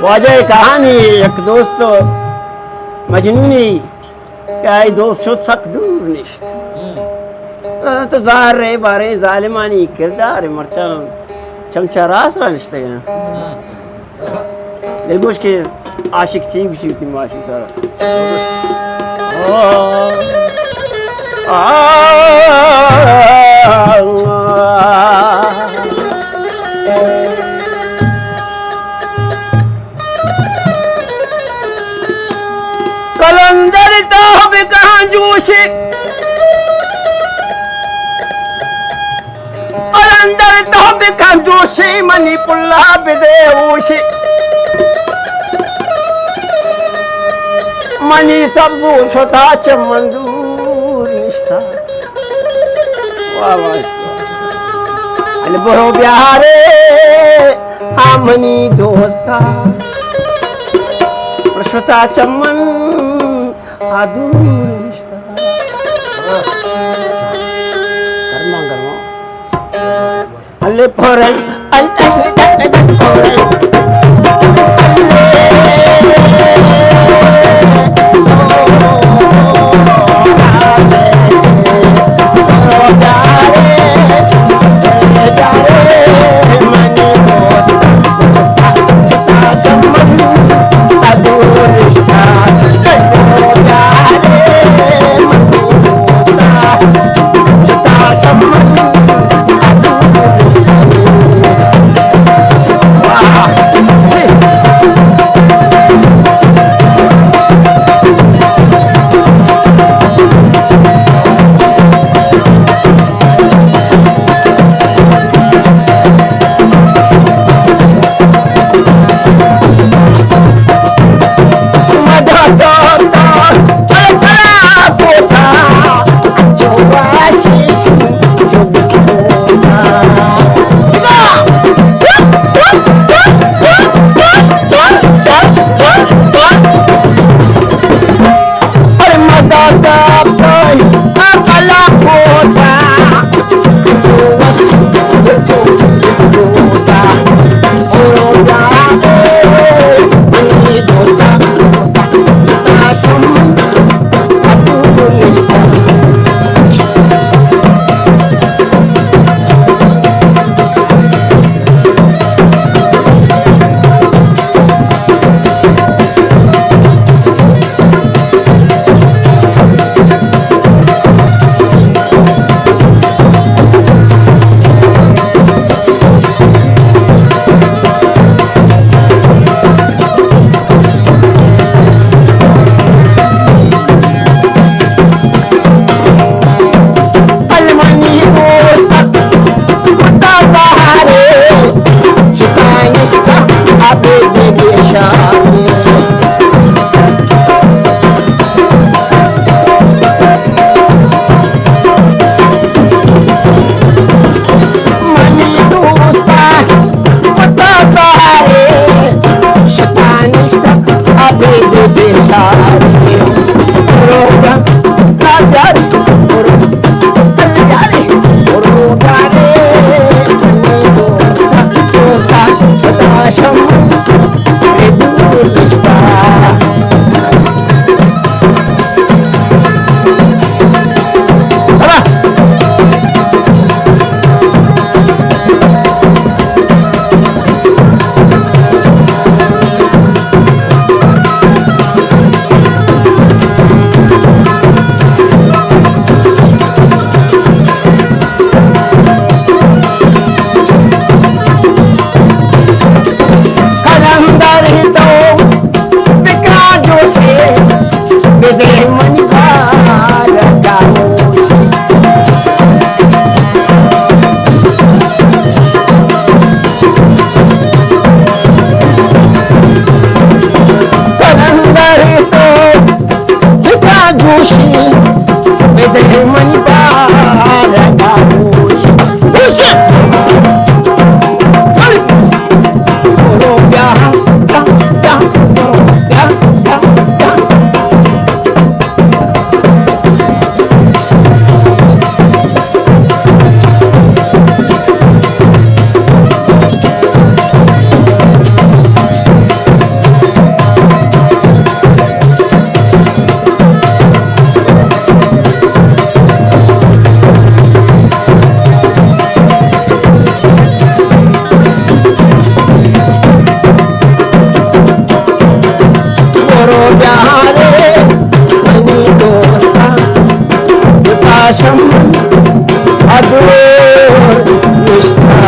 वाजह कहानी एक दोस्त मजनूनी क्या दोस्त सक दूर निश्त तो जार रे बारे जालिमानी किरदार मरचान चमचा रास रानिश्ते हैं दिलगोश के आशिक चीज भी थी माशिक कलंदर तो कहाँ जोश कलंदर तो कहाँ जोश मनी पुल्ला बेदेश मनी सब छोटा चमंदूर निष्ठा वाह वाह अल बरो प्यारे हाँ मनी दोस्ता छोटा चमन आदूर निष्ठा गर्मा गर्मा अल्ले फोरे आशाम अदूर निष्ठा